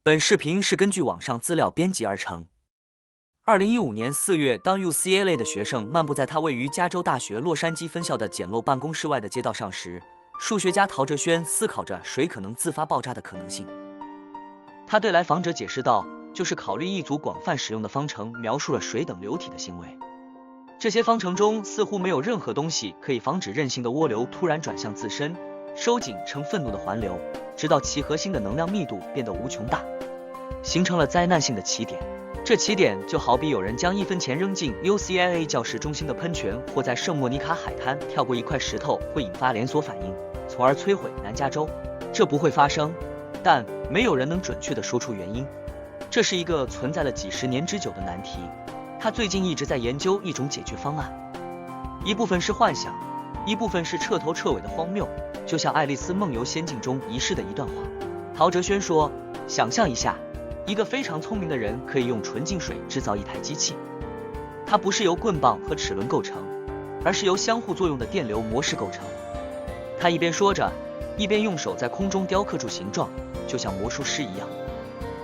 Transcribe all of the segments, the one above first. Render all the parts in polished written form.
本视频是根据网上资料编辑而成。2015年4月，当 UCLA 的学生漫步在他位于加州大学洛杉矶分校的简陋办公室外的街道上时，数学家陶哲轩思考着水可能自发爆炸的可能性。他对来访者解释道，就是考虑一组广泛使用的方程，描述了水等流体的行为。这些方程中似乎没有任何东西可以防止任性的涡流突然转向自身，收紧成愤怒的环流，直到其核心的能量密度变得无穷大，形成了灾难性的起点。这起点就好比有人将1分钱扔进 UCLA 教室中心的喷泉，或在圣莫尼卡海滩跳过一块石头，会引发连锁反应，从而摧毁南加州。这不会发生，但没有人能准确地说出原因。这是一个存在了几十年之久的难题，他最近一直在研究一种解决方案。一部分是幻想，一部分是彻头彻尾的荒谬，就像《爱丽丝梦游仙境》中遗失的一段话。陶哲轩说，想象一下，一个非常聪明的人可以用纯净水制造一台机器，它不是由棍棒和齿轮构成，而是由相互作用的电流模式构成。他一边说着，一边用手在空中雕刻出形状，就像魔术师一样。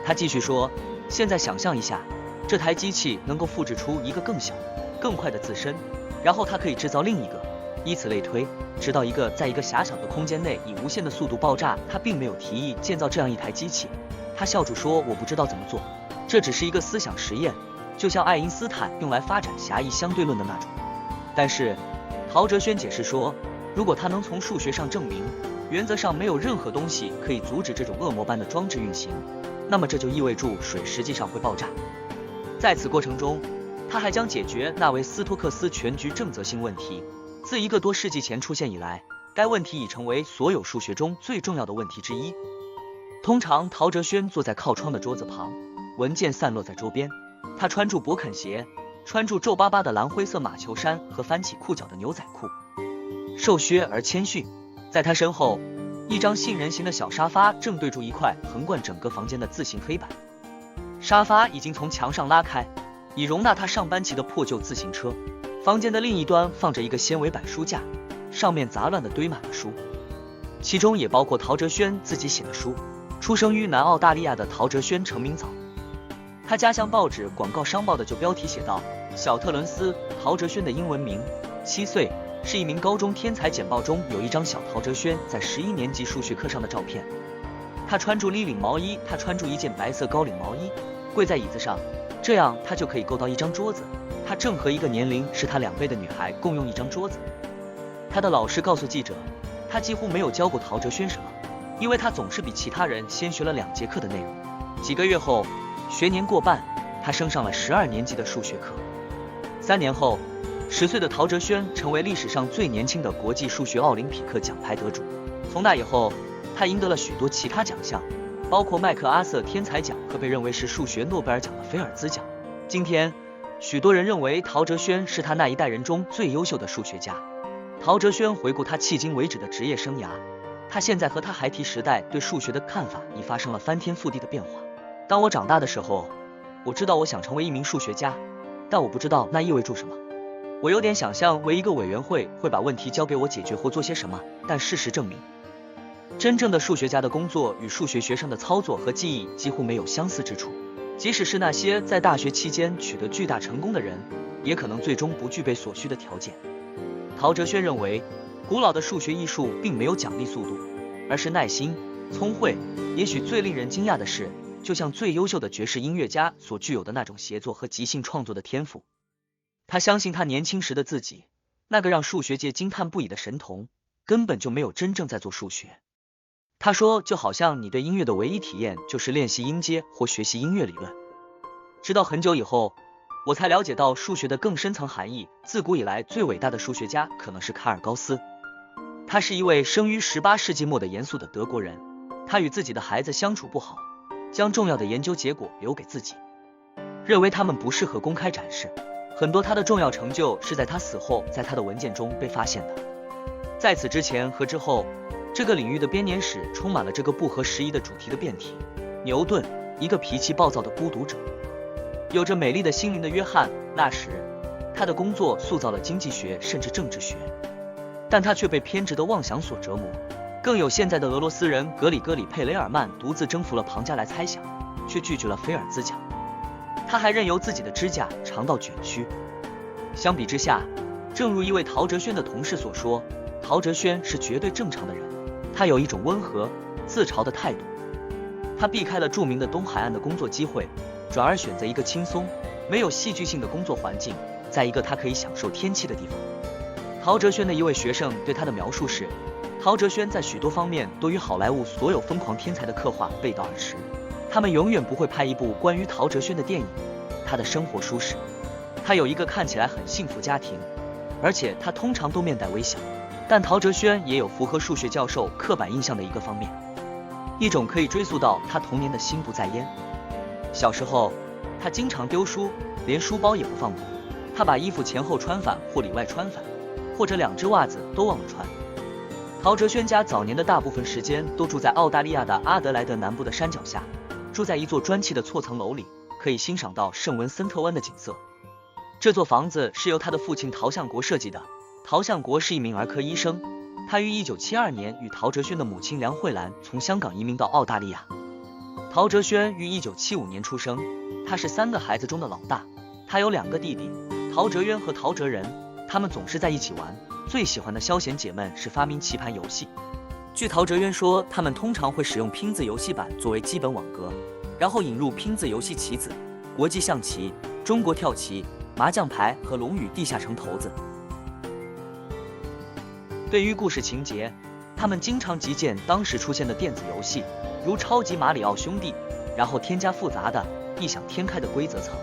他继续说，现在想象一下，这台机器能够复制出一个更小、更快的自身，然后它可以制造另一个，以此类推，直到一个在一个狭小的空间内以无限的速度爆炸。他并没有提议建造这样一台机器，他笑着说，我不知道怎么做，这只是一个思想实验，就像爱因斯坦用来发展狭义相对论的那种。但是陶哲轩解释说，如果他能从数学上证明，原则上没有任何东西可以阻止这种恶魔般的装置运行，那么这就意味着水实际上会爆炸。在此过程中，他还将解决纳维斯托克斯全局正则性问题。自1个多世纪前出现以来，该问题已成为所有数学中最重要的问题之一。通常陶哲轩坐在靠窗的桌子旁，文件散落在桌边，他穿着勃肯鞋，穿着皱巴巴的蓝灰色马球衫和翻起裤脚的牛仔裤，瘦削而谦逊。在他身后，一张杏仁形的小沙发正对住一块横贯整个房间的自行黑板。沙发已经从墙上拉开，以容纳他上班骑的破旧自行车。房间的另一端放着一个纤维板书架，上面杂乱地堆满了书，其中也包括陶哲轩自己写的书。出生于南澳大利亚的陶哲轩成名早，他家乡报纸《广告商报》的旧标题写道，小特伦斯·陶哲轩的英文名，7岁，是一名高中天才。简报中有一张小陶哲轩在11年级数学课上的照片，他穿着立领毛衣，他穿着一件白色高领毛衣，跪在椅子上，这样他就可以够到一张桌子。他正和一个年龄是他2倍的女孩共用一张桌子。他的老师告诉记者，他几乎没有教过陶哲轩什么，因为他总是比其他人先学了2节课的内容。几个月后，学年过半，他升上了12年级的数学课。3年后，10岁的陶哲轩成为历史上最年轻的国际数学奥林匹克奖牌得主。从那以后，他赢得了许多其他奖项，包括麦克阿瑟天才奖和被认为是数学诺贝尔奖的菲尔兹奖。今天，许多人认为陶哲轩是他那一代人中最优秀的数学家。陶哲轩回顾他迄今为止的职业生涯，他现在和他孩提时代对数学的看法已发生了翻天覆地的变化。当我长大的时候，我知道我想成为一名数学家，但我不知道那意味着什么。我有点想象为一个委员会会把问题交给我解决或做些什么，但事实证明，真正的数学家的工作与数学学生的操作和记忆几乎没有相似之处。即使是那些在大学期间取得巨大成功的人，也可能最终不具备所需的条件。陶哲轩认为，古老的数学艺术并没有奖励速度，而是耐心、聪慧。也许最令人惊讶的是，就像最优秀的爵士音乐家所具有的那种协作和即兴创作的天赋。他相信他年轻时的自己，那个让数学界惊叹不已的神童，根本就没有真正在做数学。他说，就好像你对音乐的唯一体验就是练习音阶或学习音乐理论。直到很久以后，我才了解到数学的更深层含义。自古以来最伟大的数学家可能是卡尔高斯，他是一位生于18世纪末的严肃的德国人。他与自己的孩子相处不好，将重要的研究结果留给自己，认为他们不适合公开展示。很多他的重要成就是在他死后在他的文件中被发现的。在此之前和之后，这个领域的编年史充满了这个不合时宜的主题的辩题。牛顿，一个脾气暴躁的孤独者，有着美丽的心灵的约翰，那时他的工作塑造了经济学甚至政治学，但他却被偏执的妄想所折磨。更有现在的俄罗斯人格里戈里·佩雷尔曼独自征服了庞加莱猜想。却拒绝了菲尔兹奖。他还任由自己的指甲长到卷须。相比之下，正如一位陶哲轩的同事所说，陶哲轩是绝对正常的人，他有一种温和、自嘲的态度。他避开了著名的东海岸的工作机会，转而选择一个轻松、没有戏剧性的工作环境，在一个他可以享受天气的地方。陶哲轩的一位学生对他的描述是，陶哲轩在许多方面都与好莱坞所有疯狂天才的刻画背道而驰，他们永远不会拍一部关于陶哲轩的电影。他的生活舒适，他有一个看起来很幸福家庭，而且他通常都面带微笑。但陶哲轩也有符合数学教授刻板印象的一个方面，一种可以追溯到他童年的心不在焉。小时候，他经常丢书，连书包也不放过。他把衣服前后穿反或里外穿反，或者2只袜子都忘了穿。陶哲轩家早年的大部分时间都住在澳大利亚的阿德莱德南部的山脚下，住在一座砖砌的错层楼里，可以欣赏到圣文森特湾的景色。这座房子是由他的父亲陶向国设计的。陶向国是一名儿科医生，他于1972年与陶哲轩的母亲梁慧兰从香港移民到澳大利亚。陶哲轩于1975年出生，他是3个孩子中的老大，他有2个弟弟，陶哲渊和陶哲仁，他们总是在一起玩，最喜欢的消遣解闷是发明棋盘游戏。据陶哲渊说，他们通常会使用拼字游戏板作为基本网格，然后引入拼字游戏棋子、国际象棋、中国跳棋、麻将牌和龙与地下城骰子。对于故事情节，他们经常集建当时出现的电子游戏，如超级马里奥兄弟，然后添加复杂的、异想天开的规则层。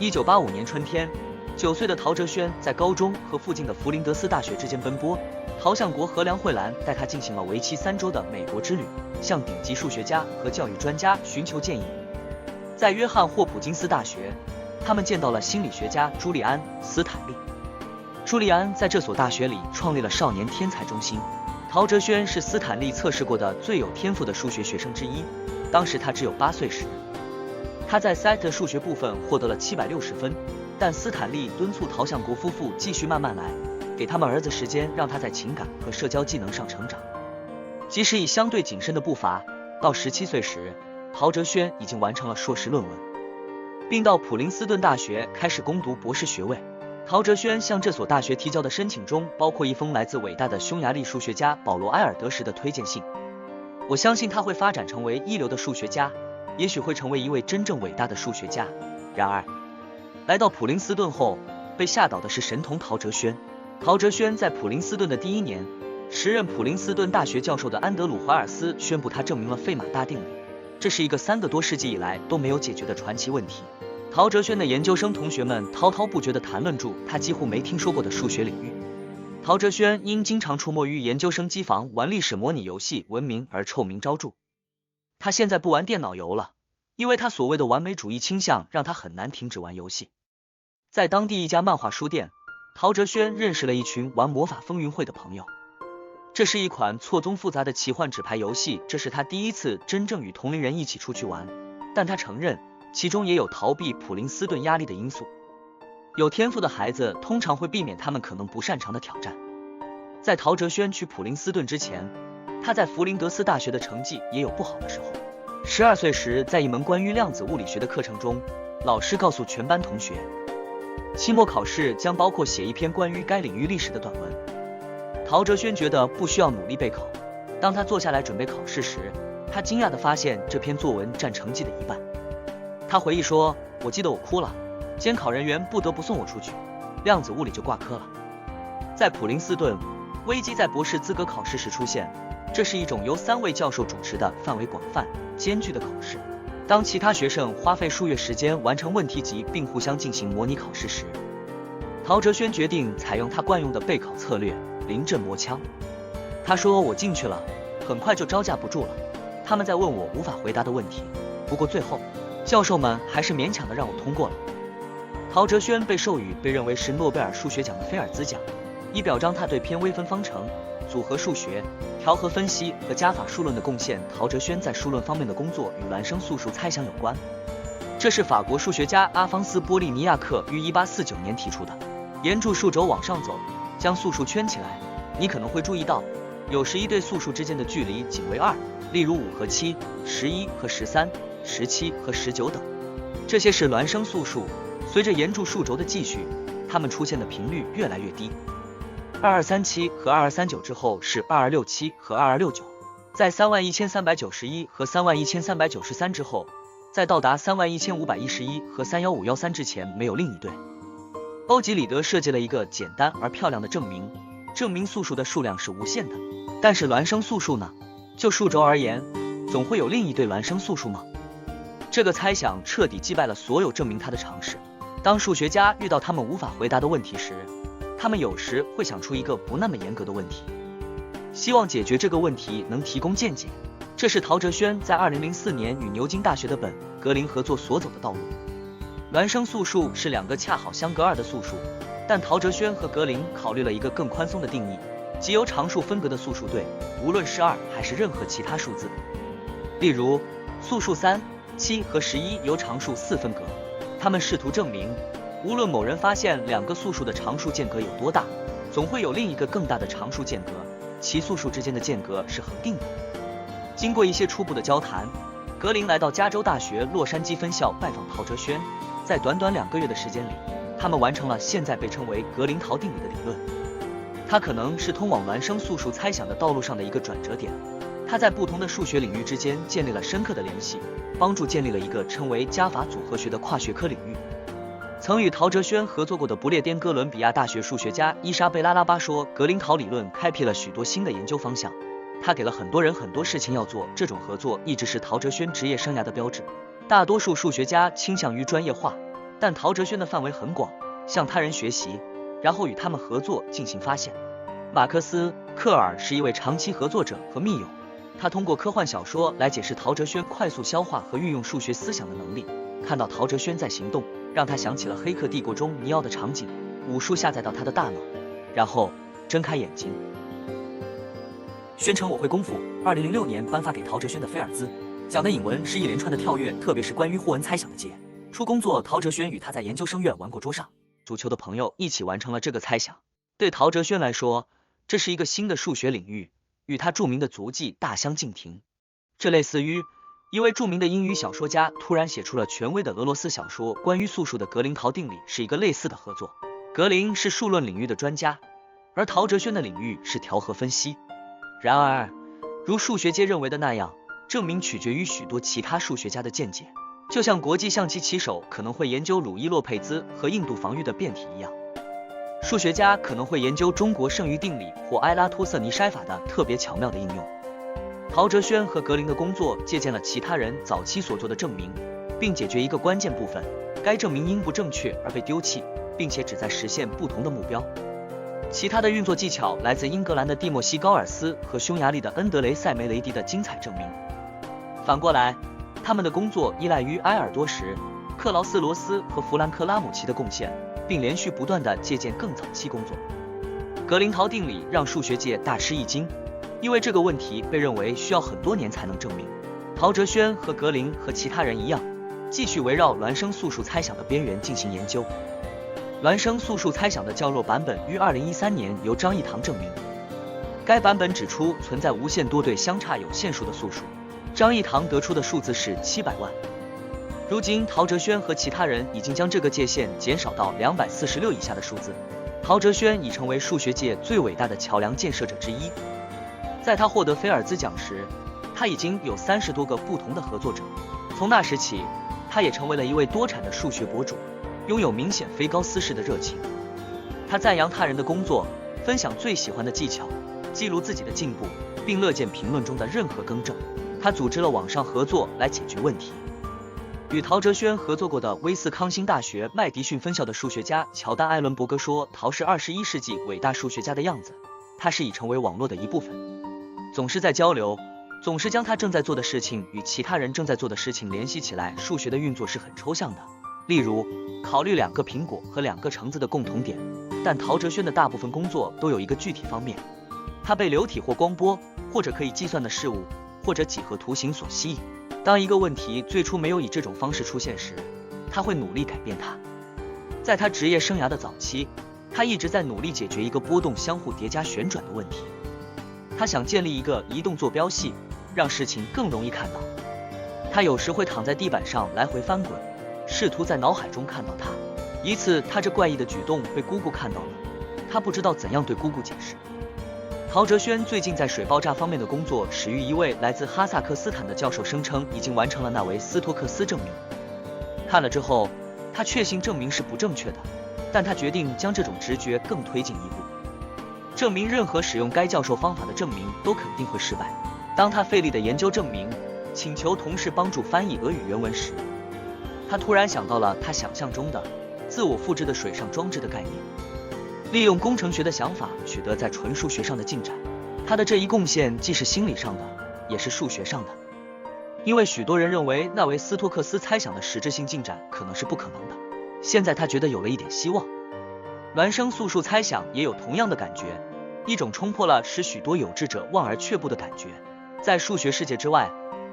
1985年春天，9岁的陶哲轩在高中和附近的弗林德斯大学之间奔波。陶向国和梁慧兰带他进行了为期3周的美国之旅，向顶级数学家和教育专家寻求建议。在约翰霍普金斯大学，他们见到了心理学家朱利安·斯坦利。朱利安在这所大学里创立了少年天才中心。陶哲轩是斯坦利测试过的最有天赋的数学学生之一，当时他只有8岁时，他在 SAT 数学部分获得了760分，但斯坦利敦促陶向国夫妇继续慢慢来，给他们儿子时间，让他在情感和社交技能上成长。即使以相对谨慎的步伐，到17岁时，陶哲轩已经完成了硕士论文，并到普林斯顿大学开始攻读博士学位。陶哲轩向这所大学提交的申请中包括一封来自伟大的匈牙利数学家保罗·埃尔德什的推荐信。我相信他会发展成为一流的数学家，也许会成为一位真正伟大的数学家。然而，来到普林斯顿后，被吓倒的是神童陶哲轩。陶哲轩在普林斯顿的第1年，时任普林斯顿大学教授的安德鲁·怀尔斯宣布他证明了费马大定理，这是一个3个多世纪以来都没有解决的传奇问题。陶哲轩的研究生同学们滔滔不绝地谈论住他几乎没听说过的数学领域。陶哲轩因经常出没于研究生机房玩历史模拟游戏闻名而臭名昭著。他现在不玩电脑游了，因为他所谓的完美主义倾向让他很难停止玩游戏。在当地一家漫画书店，陶哲轩认识了一群玩魔法风云会的朋友。这是一款错综复杂的奇幻纸牌游戏，这是他第一次真正与同龄人一起出去玩，但他承认其中也有逃避普林斯顿压力的因素。有天赋的孩子通常会避免他们可能不擅长的挑战。在陶哲轩去普林斯顿之前，他在弗林德斯大学的成绩也有不好的时候。12岁时，在一门关于量子物理学的课程中，老师告诉全班同学，期末考试将包括写一篇关于该领域历史的短文。陶哲轩觉得不需要努力备考。当他坐下来准备考试时，他惊讶地发现这篇作文占成绩的一半。他回忆说，我记得我哭了，监考人员不得不送我出去，量子物理就挂科了。在普林斯顿，危机在博士资格考试时出现，这是一种由3位教授主持的范围广泛、艰巨的考试。当其他学生花费数月时间完成问题集并互相进行模拟考试时，陶哲轩决定采用他惯用的备考策略，临阵磨枪。他说，我进去了，很快就招架不住了，他们在问我无法回答的问题，不过最后教授们还是勉强的让我通过了。陶哲轩被授予被认为是诺贝尔数学奖的菲尔兹奖，以表彰他对偏微分方程、组合数学、调和分析和加法数论的贡献。陶哲轩在数论方面的工作与孪生素数猜想有关，这是法国数学家阿方斯·波利尼亚克于1849年提出的。沿着数轴往上走，将素数圈起来，你可能会注意到，有时一对素数之间的距离仅为2，例如5和7、11和13， 17和19等。这些是孪生素数，随着沿柱数轴的继续，它们出现的频率越来越低。2237和2239之后是2267和2269，在31391和31393之后，在到达31511和31513之前没有另一对。欧几里得设计了一个简单而漂亮的证明，证明素数的数量是无限的。但是孪生素数呢？就数轴而言，总会有另一对孪生素数吗？这个猜想彻底击败了所有证明它的尝试。当数学家遇到他们无法回答的问题时，他们有时会想出一个不那么严格的问题，希望解决这个问题能提供见解。这是陶哲轩在2004年与牛津大学的本·格林合作所走的道路。孪生素数是两个恰好相隔2的素数，但陶哲轩和格林考虑了一个更宽松的定义，即由常数分隔的素数对，无论是2还是任何其他数字。例如，素数3、7和11由常数4分隔。他们试图证明，无论某人发现两个素数的常数间隔有多大，总会有另一个更大的常数间隔，其素数之间的间隔是恒定的。经过一些初步的交谈，格林来到加州大学洛杉矶分校拜访陶哲轩。在短短2个月的时间里，他们完成了现在被称为格林陶定理的理论。它可能是通往孪生素数猜想的道路上的一个转折点。它在不同的数学领域之间建立了深刻的联系，帮助建立了一个称为加法组合学的跨学科领域。曾与陶哲轩合作过的不列颠哥伦比亚大学数学家伊莎贝拉拉巴说，格林陶理论开辟了许多新的研究方向。他给了很多人很多事情要做，这种合作一直是陶哲轩职业生涯的标志。大多数数学家倾向于专业化，但陶哲轩的范围很广，向他人学习，然后与他们合作进行发现。马克思·克尔是一位长期合作者和密友，他通过科幻小说来解释陶哲轩快速消化和运用数学思想的能力。看到陶哲轩在行动，让他想起了《黑客帝国》中尼奥的场景，武术下载到他的大脑，然后睁开眼睛，宣称我会功夫。2006年颁发给陶哲轩的菲尔兹奖的引文是一连串的跳跃，特别是关于霍恩猜想的解。出工作，陶哲轩与他在研究生院玩过桌上足球的朋友一起完成了这个猜想。对陶哲轩来说，这是一个新的数学领域，与他著名的足迹大相径庭。这类似于一位著名的英语小说家突然写出了权威的俄罗斯小说。关于素数的格林陶定理是一个类似的合作。格林是数论领域的专家，而陶哲轩的领域是调和分析。然而，如数学界认为的那样，证明取决于许多其他数学家的见解，就像国际象棋棋手可能会研究鲁伊洛佩兹和印度防御的变体一样，数学家可能会研究中国剩余定理或埃拉托瑟尼筛法的特别巧妙的应用。陶哲轩和格林的工作借鉴了其他人早期所做的证明，并解决一个关键部分，该证明因不正确而被丢弃，并且旨在实现不同的目标。其他的运作技巧来自英格兰的蒂莫西·高尔斯和匈牙利的恩德雷·塞梅雷迪的精彩证明。反过来，他们的工作依赖于埃尔多什、克劳斯·罗斯和弗兰克·拉姆齐的贡献，并连续不断地借鉴更早期工作。格林陶定理让数学界大吃一惊，因为这个问题被认为需要很多年才能证明。陶哲轩和格林和其他人一样，继续围绕孪生素数猜想的边缘进行研究。孪生素数猜想的较弱版本于2013年由张益唐证明。该版本指出存在无限多对相差有限数的素数，张益唐得出的数字是700万。如今，陶哲轩和其他人已经将这个界限减少到246以下的数字。陶哲轩已成为数学界最伟大的桥梁建设者之一。在他获得菲尔兹奖时，他已经有30多个不同的合作者。从那时起，他也成为了一位多产的数学博主，拥有明显非高斯式的热情。他赞扬他人的工作，分享最喜欢的技巧，记录自己的进步，并乐见评论中的任何更正。他组织了网上合作来解决问题。与陶哲轩合作过的威斯康星大学麦迪逊分校的数学家乔丹·艾伦伯格说，陶是21世纪伟大数学家的样子，他是已成为网络的一部分，总是在交流，总是将他正在做的事情与其他人正在做的事情联系起来。数学的运作是很抽象的，例如考虑2个苹果和2个橙子的共同点，但陶哲轩的大部分工作都有一个具体方面，他被流体或光波或者可以计算的事物或者几何图形所吸引。当一个问题最初没有以这种方式出现时，他会努力改变它。在他职业生涯的早期，他一直在努力解决一个波动相互叠加旋转的问题。他想建立一个移动坐标系，让事情更容易看到。他有时会躺在地板上来回翻滚，试图在脑海中看到他。一次，他这怪异的举动被姑姑看到了，他不知道怎样对姑姑解释。陶哲轩最近在水爆炸方面的工作始于一位来自哈萨克斯坦的教授声称已经完成了纳维斯托克斯证明。看了之后，他确信证明是不正确的，但他决定将这种直觉更推进一步，证明任何使用该教授方法的证明都肯定会失败。当他费力的研究证明，请求同事帮助翻译俄语原文时，他突然想到了他想象中的自我复制的水上装置的概念，利用工程学的想法取得在纯数学上的进展。他的这一贡献既是心理上的，也是数学上的，因为许多人认为纳维斯托克斯猜想的实质性进展可能是不可能的。现在他觉得有了一点希望。孪生素数猜想也有同样的感觉，一种冲破了使许多有志者望而却步的感觉。在数学世界之外，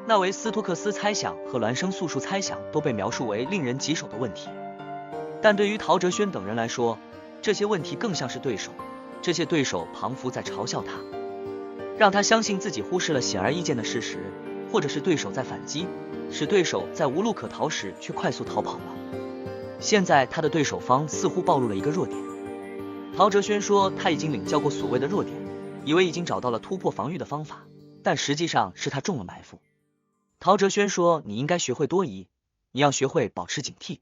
纳维斯托克斯猜想和孪生素数猜想都被描述为令人棘手的问题，但对于陶哲轩等人来说，这些问题更像是对手，这些对手仿佛在嘲笑他，让他相信自己忽视了显而易见的事实，或者是对手在反击，使对手在无路可逃时却快速逃跑了。现在他的对手方似乎暴露了一个弱点。陶哲轩说他已经领教过所谓的弱点，以为已经找到了突破防御的方法，但实际上是他中了埋伏。陶哲轩说你应该学会多疑，你要学会保持警惕。